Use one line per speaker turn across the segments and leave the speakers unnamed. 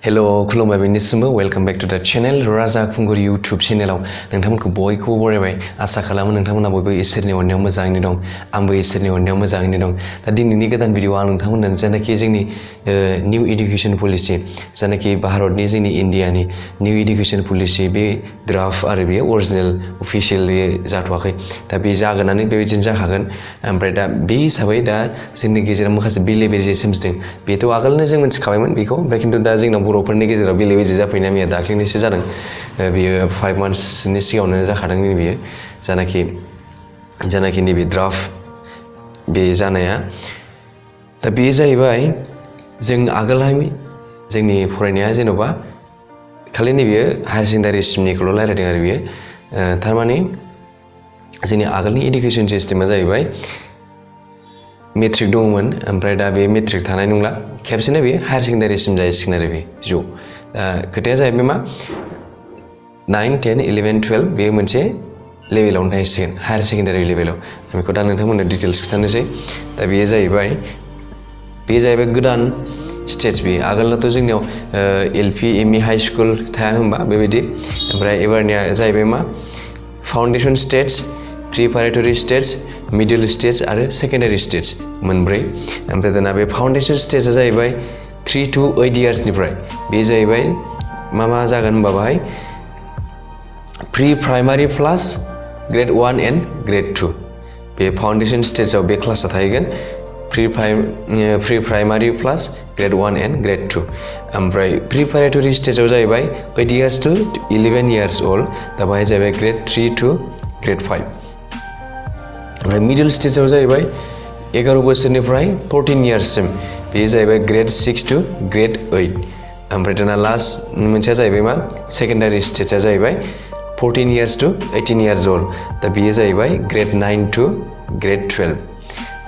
hello खुलुमबाय बेनिसिमबो welcome back to द channel राजा खुंगुर यूट्यूब चैनलाव नोंथांमोनखौ बयखौबो बरायबाय आसा खालामो नोंथांमोना बयबो इसोरनि अननायाव मोजाङैनो दं आंबो इसोरनि अननायाव मोजाङैनो दं दा दिनैनि गोदान भिडिअ आं नोंथांमोननो जानाखि जोंनि निउ एडुकेशन पलिसि जानाखि भारतनि जोंनि इन्डियानि निउ एडुकेशन पलिसि बे ड्राफ्ट आरो बे अरिजिनेल अफिशियल बे जाथ'वाखै दा बे जागोनानो बेबायदिनो जाखागोन ओमफ्राय दा बे हिसाबै दा जोंनि गेजेराव माखासे बेले बेजे सोमजिदों बेथ' आगोलनो जों मिथिखाबायमोन बेखौ ओमफ्राय खिन्थु दा जोंनाव बर'फोरनि गेजेराव बेले बेजे जाफैनाया मैया दाख्लैनिसो जादों बेयो 5 मान्थसनि सिगाङावनो जाखादों बेयो जानाखि नैबे ड्राफ्ट बे जानाया दा बेयो जाहैबाय जों आगोलहाय जोंनि फरायनाया जेन'बा खालि नैबे हायार सेकेन्डारिसिमनिखौल' रायज्लायदों आरो बेयो थारमाने जोंनि आगोलनि एडुकेशन सिस्टेमा जाहैबाय मेट्रिक दङमोन ओमफ्राय दा बे मेट्रिक थानाय नंला खेबसेनो बे हायार सेकेन्डारिसिम जाहैसिगोन आरो बे ज' खोथाया जाहैबाय मा 9, 10, 11, 12 बे मोनसे लेभेलावनो थाहैसिगोन हायार सेकेन्डारि लेभेलाव आं बेखौ दा नोंथांमोननो डिटेल्स खिन्थानोसै दा बेयो जाहैबाय गोदान स्टेज बे आगोलनाथ' जोंनियाव एलपि एमइ हाई स्कुल थाया होनबा बेबायदि ओमफ्राय एबारनिया जाहैबाय मा foundation stage preparatory stage middle stage आरो सेकेन्डारि स्टेज मोनब्रै ओमफ्राय दाना बे फाउन्डेसन स्टेजआ जाहैबाय 3 to 8 इयार्सनिफ्राय बे जाहैबाय मा जागोन होनबा बाहाय pre primary plus grade 1 and grade 2 बे फाउन्डेसन स्टेजआव बे क्लासआ थाहैगोन pre primary plus grade 1 and grade 2 ओमफ्राय प्रिपारेटरि स्टेजआव जाहैबाय 8 इयार्स to 11 इयार्स ओल्ड दा बाहाय जाहैबाय ग्रेड 3 to ग्रेड 5 ओमफ्राय मिडल स्टेजआव जाहैबाय 11 बोसोरनिफ्राय 14 इयार्ससिम बे जाहैबाय ग्रेड 6 to ग्रेड 8 ओमफ्राय दाना लास्ट मोनसेया जाहैबाय मा सेकेन्डारि स्टेजआ जाहैबाय 14 इयार्स to 18 इयार्स ओल्ड दा बेयो जाहैबाय ग्रेड 9 to ग्रेड 12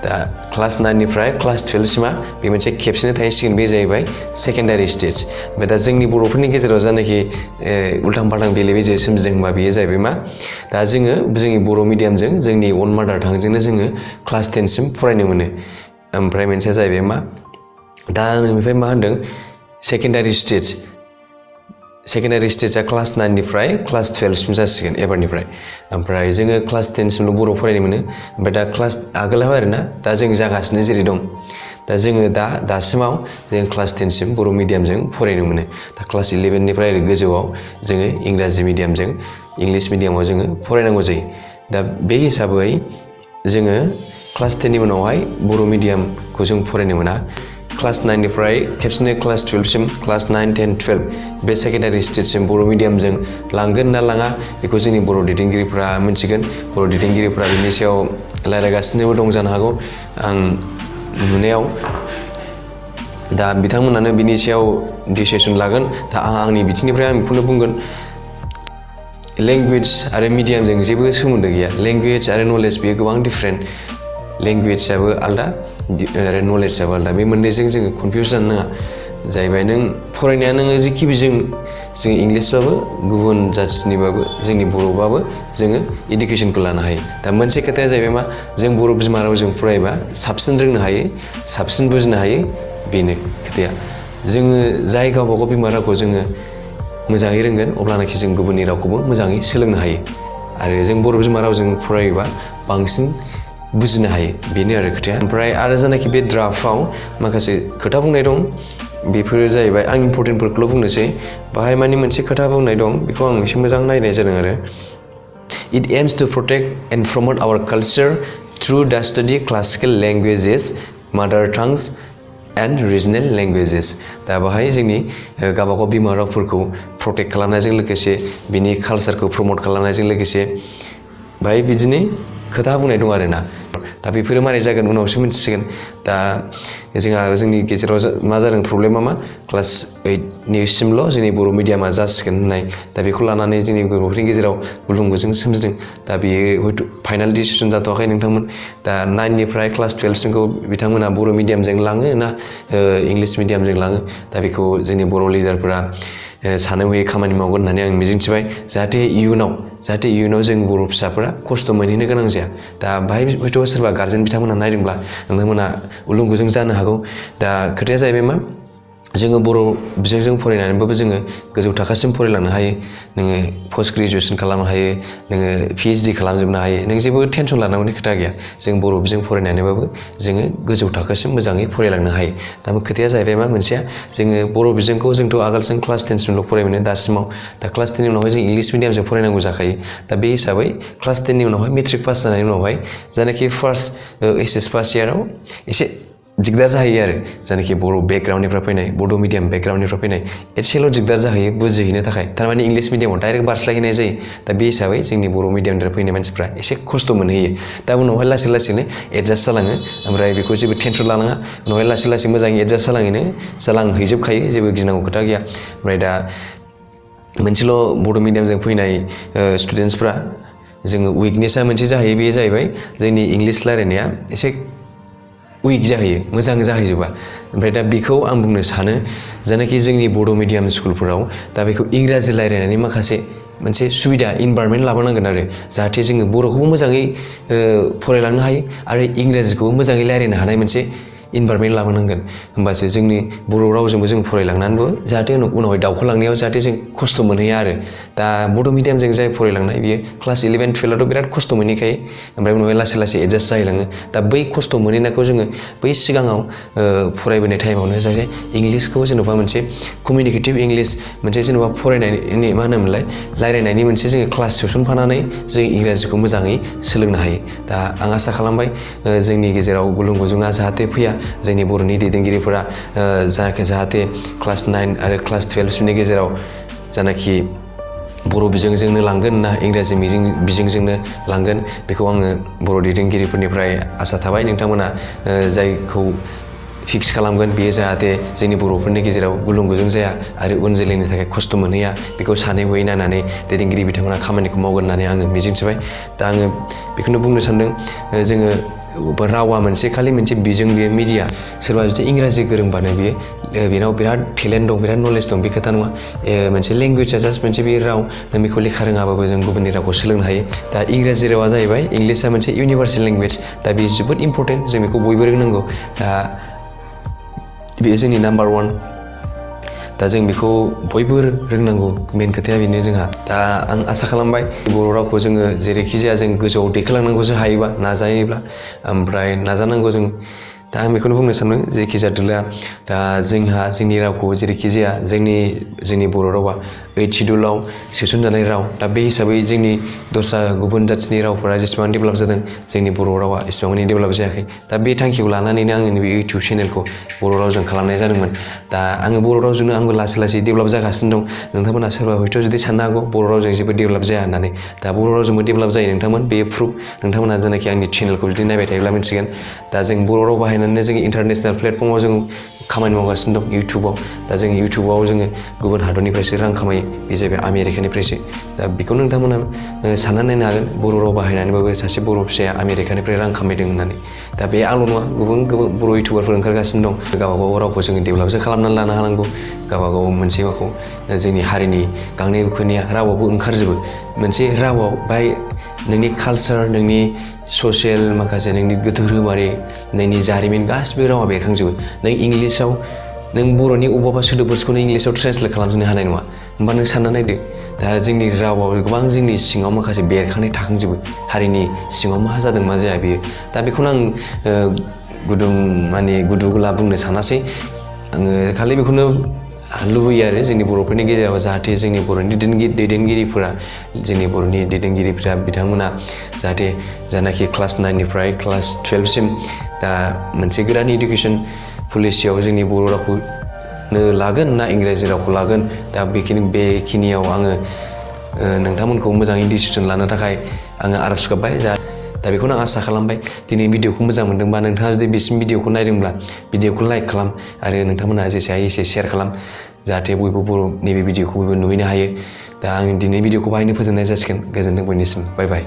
दा क्लास 9 निफ्राय क्लास 12 सिमा बे मोनसे खेबसेनो थाहैसिगोन बे जाहैबाय सेकेन्डारि स्टेज ओमफ्राय दा जोंनि बर'फोरनि गेजेराव जानाखि उल्थां फाल्थां बेले बेजे सोमजिदों होनबा बेयो जाहैबाय मा दा जोङो जोंनि बर' मिडियामजों जोंनि अन मादार टांजोंनो जोङो क्लास 10 सिम फरायनो मोनो ओमफ्राय मोनसेया जाहैबाय मा दा नोंनिफ्राय मा होनदों सेकेन्डारि स्टेजआ क्लास 9 निफ्राय क्लास 12 सिम जासिगोन एबारनिफ्राय ओमफ्राय जोङो क्लास 10 सिमल' बर' फरायनो मोनो ओमफ्राय दा क्लास आगोलाव आरोना दा जों जागासिनो जेरै दं दा जोङो दासिमाव जों क्लास 10 सिम बर' मिडियामजों फरायनो मोनो दा क्लास 11 निफ्राय ओरै गोजौआव जोङो इंराजि मिडियामजों इंलिश मिडियामाव जोङो फरायनांगौ जायो दा बे हिसाबै जोङो क्लास 10 नि उनावहाय बर' मिडियामखौ जों फरायनो मोना क्लास 9 निफ्राय खेबसेनो क्लास 12 सिम क्लास 9, 10, 12 बे सेकेन्डारि स्टेजसिम बर' मिडियामजों लांगोन ना लाङा बेखौ जोंनि बर' दैदेनगिरिफ्रा मिथिगोन बर' दैदेनगिरिफ्रा बिनि सायाव रायज्लायगासिनोबो दं जानो हागौ आं नुनायाव दा बिथांमोनानो बिनि सायाव डिसिसन लागोन दा आंनि बिथिंनिफ्राय आं बेखौनो बुंगोन लेंगुवेज आरो मिडियामजों जेबो सोमोन्दो गैया लेंगुवेज आरो नलेज बेयो गोबां डिफारेन्ट लेंगुवेजआबो आलदा आरो नलेजआबो आलदा बे मोननैजों जोङो कनफिउज जानो नाङा जाहैबाय नों फरायनाया नोङो जेखिबो जों इंलिसबाबो गुबुन जाथिनिबाबो जोंनि बर'बाबो जोङो इडुकेसनखौ लानो हायो दा मोनसे खोथाया जाहैबाय मा जों बर' बिमा रावजों फरायबा साबसिन रोंनो हायो साबसिन बुजिनो हायो बेनो खोथाया जोङो जाय गावबा गाव बिमा रावखौ जोङो मोजाङै रोंगोन अब्लानाखि जों गुबुननि रावखौबो मोजाङै सोलोंनो हायो आरो जों बर' बिमा रावजों फरायोबा बांसिन बुजिनो हायो बेनो आरो खोथाया ओमफ्राय आरो जानाखि बे ड्राफ्टआव माखासे खोथा बुंनाय दं बेफोरो जाहैबाय आं इम्परटेन्टफोरखौल' बुंनोसै बाहाय माने मोनसे खोथा बुंनाय दं बेखौ आं एसे मोजां नायनाय जादों आरो it aims to protect and promote our culture through the study classical languages मादार टांस एन्ड रिजनेल लेंगुवेजेस दा बाहाय जोंनि गावबागाव बिमा रावफोरखौ प्रटेक्ट खालामनायजों लोगोसे बिनि कालचारखौ प्रमोट खालामनायजों लोगोसे बाहाय बिदिनो खोथा बुंनाय दं आरोना दा बेफोरो मारै जागोन उनावसो मिथिसिगोन दा जोंनि गेजेराव मा जादों प्रब्लेमा मा क्लास 8 निसिमल' जोंनि बर' मिडियामा जासिगोन होननाय दा बेखौ लानानै जोंनि बर'फोरनि गेजेराव गुलुं गुजुं सोमजिदों दा बेयो हयथ' फाइनाल डिसिसन जाथ'वाखै नोंथांमोन दा 9 निफ्राय क्लास 12 सिमखौ बिथांमोना बर' मिडियामजों लाङो ना इंलिश मिडियामजों लाङो दा बेखौ जोंनि बर' लिडारफोरा सानै हयै खामानि मावगोन होननानै आं मिजिंथिबाय जाहाथे इयुनाव जों बर' फिसाफोरा खस्थ' मोनहैनो गोनां जाया दा बाहाय हयथ' सोरबा गार्जेन बिथांमोना नायदोंब्ला नोंथांमोना उलुं गुजुं जानो हागौ दा खोथाया जाहैबाय मा जोङो बर' बिजोंजों फरायनानैबाबो जोङो गोजौ थाखोसिम फरायलांनो हायो नोङो पोस्ट ग्रेजुएसन खालामनो हायो नोङो PhD खालामजोबनो हायो नों जेबो टेनसन लानांगौनि खोथा गैया जों बर' बिजों फरायनानैबाबो जोङो गोजौ थाखोसिम मोजाङै फरायलांनो हायो दा खोथाया जाहैबाय मा मोनसेया जोङो बर' बिजोंखौ जोंथ' आगोलजों क्लास 10 सिमल' फरायनो दासिमाव दा क्लास 10 नि उनावहाय जों इंलिस मिडियामजों फरायनांगौ जाखायो दा बे हिसाबै क्लास 10 नि उनावहाय मेट्रिक पास जानायनि उनावहाय जायनाखि फार्स्ट HS फार्स्ट इयाराव एसे दिगदार जाहैयो आरो जायनाखि बर' बेकग्राउन्डनिफ्राय फैनाय बड' मिडियाम बेकग्राउन्डनिफ्राय फैनाय एसेल' दिगदार जाहैयो बुजिहैनो थाखाय थारमाने इंलिस मिडियामाव डाइरेक्ट बारस्लायहैनाय जायो दा बे हिसाबै जोंनि बर' मिडियामनिफ्राय फैनाय मानसिफ्रा एसे खस्थ' मोनहैयो दा उनावहाय लासै लासैनो एडजास्ट जालाङो ओमफ्राय बेखौ जेबो टेनसन लानाङा उनावहाय लासै लासै मोजाङै एडजास्ट जालांहैजोबखायो जेबो गिनांगौ खोथा गैया ओमफ्राय दा मोनसेल' बड' मिडियामजों फैनाय स्टुडेन्टसफ्रा जोङो उइकनेसा मोनसे जाहैयो बेयो जाहैबाय जोंनि इंलिस रायलायनाया एसे उइक जाहैयो मोजां जाहैजोबा ओमफ्राय दा बेखौ आं बुंनो सानो जायनाखि जोंनि बड' मिडियाम स्कुलफोराव दा बेखौ इंराजि रायलायनायनि माखासे मोनसे सुबिदा इनभारमेन्ट लाबोनांगोन आरो जाहाथे जोङो बर'खौबो मोजाङै फरायलांनो हायो आरो इंराजिखौबो मोजाङै रायलायनो हानाय मोनसे इनभारमेन्ट लाबोनांगोन होमबासो जोंनि बर' रावजोंबो जों फरायलांनानैबो जाहाथे उनावहाय दावखोलांनायाव जाहाथे जों खस्थ' मोनहैया आरो दा बड' मिडियामजों जाय फरायलांनाय बियो क्लास 11, 12आवथ' बिराद खस्थ' मोनहैखायो ओमफ्राय उनावहाय लासै लासै एडजास्ट जाहैलाङो दा बै खस्थ' मोनहैनायखौ जोङो बै सिगाङाव फरायबोनाय टाइमावनो जाहाथे इंलिसखौ जेन'बा मोनसे कमिउनिकेटिभ इंलिस मोनसे जेन'बा फरायनायनि मा होनोमोनलाय रायलायनायनि मोनसे जोङो क्लास सोसनफानानै जों इंराजिखौ मोजाङै सोलोंनो हायो दा आं आसा खालामबाय जोंनि गेजेराव गुलुं गुजुङा जाहाथे फैया जोंनि बर'नि दैदेनगिरिफोरा जाहाथे क्लास 9 आरो क्लास 12 सिमनि गेजेराव जानाखि बर' बिजोंजोंनो लांगोन ना इंराजि बिजोंजोंनो लांगोन बेखौ आङो बर' दैदेनगिरिफोरनिफ्राय आसा थाबाय नोंथांमोना जायखौ फिक्स खालामगोन बेयो जाहाथे जोंनि बर'फोरनि गेजेराव गुलुं गुजुं जाया आरो उन जोलैनि थाखाय खस्थ' मोनहैया बेखौ सानै हयै नायनानै दैदेनगिरि बिथांमोना खामानिखौ मावगोन होननानै आङो मिजिंथिबाय दा आङो बेखौनो बुंनो सानदों जोङो रावा मोनसे खालि मोनसे बिजों बेयो मिडिया सोरबा जुदि इंराजि गोरोंबानो बेनाव बिराद टेलेन्ट दं बिराद नलेज दं बे खोथा नङा मोनसे लेंगुवेजआ जास्ट मोनसे बे राव नों बेखौ लेखा रोङाबाबो जों गुबुननि रावखौ सोलोंनो हायो दा इंराजि रावा जाहैबाय इंलिसआ मोनसे इउनिभार्सेल लेंगुवेज दा बे जोबोद इम्परटेन्ट जों बेखौ बयबो रोंनांगौ दा बेयो जोंनि नाम्बार 1 दा जों बेखौ बयबो रोंनांगौ मेन खोथाया बेनो जोंहा दा आं आसा खालामबाय बर' रावखौ जोङो जेरैखि जाया जों गोजौआव दैखोलांनांगौसो हायोबा नाजायोब्ला ओमफ्राय नाजानांगौ जों दा आं बेखौनो बुंनो सानदों जेखि जादोला दा जोंहा जोंनि रावखौ जेरैखि जाया जोंनि बर' रावा 8 शिडिउलाव सोसनजानाय राव दा बे हिसाबै जोंनि दस्रा गुबुन जाथिनि रावफोरा जेसेबां डेभेलप जादों जोंनि बर' रावा एसेबां मानि डेभेलप जायाखै दा बे थांखिखौ लानानैनो आङो नैबे इउटुब चेनेलखौ बर' रावजों खालामनाय जादोंमोन दा आङो बर' रावजोंनो आंबो लासै लासै डेभेलप जागासिनो दं नोंथांमोना सोरबा हयथ' जुदि साननो हागौ बर' रावजों जेबो डेभेलप जाया होननानै दा बर' रावजोंबो डेभेलप जायो नोंथांमोन बे प्रुफ नोंथांमोना जेनाखि आंनि चेनेलखौ जुदि नायबाय थायोब्ला मिथिगोन दा जों बर' राव बाहायनानै जों इन्टारनेसनेल प्लेटफर्माव जों खामानि मावगासिनो दं इउटुबाव दा जों इउटुबाव जोङो गुबुन हादरनिफ्रायसो रां खामायो बे जाहैबाय आमेरिकानिफ्रायसो दा बेखौ नोंथांमोना साननानै नायनो हागोन बर' राव बाहायनानैबाबो सासे बर' फिसाया आमेरिकानिफ्राय रां खामायदों होननानै दा बे आंल' नङा गुबुन बर' इउटुबारफोर ओंखारगासिनो दं गावबागाव रावखौ जोङो डेभेलपसो खालामनानै लानो हानांगौ गावबागाव मोनसे माखौ जोंनि हारिनि गांनाय उखैनाया रावावबो ओंखारजोबो मोनसे रावाव बाय नोंनि कालचार नोंनि ससियेल माखासे नोंनि धोरोमारि नोंनि जारिमिन गासिबो रावा बेरखांजोबो नों इंलिसाव नों बर'नि अबेबा सोदोबफोरखौ नों इंलिसाव ट्रेन्सलेट खालामजोबनो हानाय नङा होमबा नों सानना नायदो दा जोंनि रावाव गोबां जोंनि सिङाव माखासे बेरखांनाय थाखांजोबो हारिनि सिङाव मा जादों मा जाया बेयो दा बेखौनो आं गुदु गुला बुंनो सानासै आङो खालि बेखौनो लुबैयो आरो जोंनि बर'फोरनि गेजेराव जाहाथे जोंनि बर'नि दैदेनगिरिफोरा बिथांमोना जाहाथे जानाखि क्लास 9 निफ्राय क्लास 12 सिम दा मोनसे गोदान इडुकेसन पलिसियाव जोंनि बर' रावखौनो लागोन ना इंराजि रावखौ लागोन दा बेखिनियाव आङो नोंथांमोनखौ मोजाङै डिसिसन लानो थाखाय आङो आर'ज गाबबाय दा बेखौनो आं आसा खालामबाय दिनै भिडिअखौ मोजां मोनदोंबा नोंथाङा जुदि बेसिम भिडिअखौ नायदोंब्ला भिडिअखौ लाइक खालाम आरो नोंथांमोना जेसे हायो एसे शेयार खालाम जाहाथे बयबो बर' नैबे भिडिअखौ बयबो नुहैनो हायो दा आं दिनै भिडिअखौ बाहायनो फोजोबनाय जासिगोन गोजोनथों बयनिसिम बाय बाय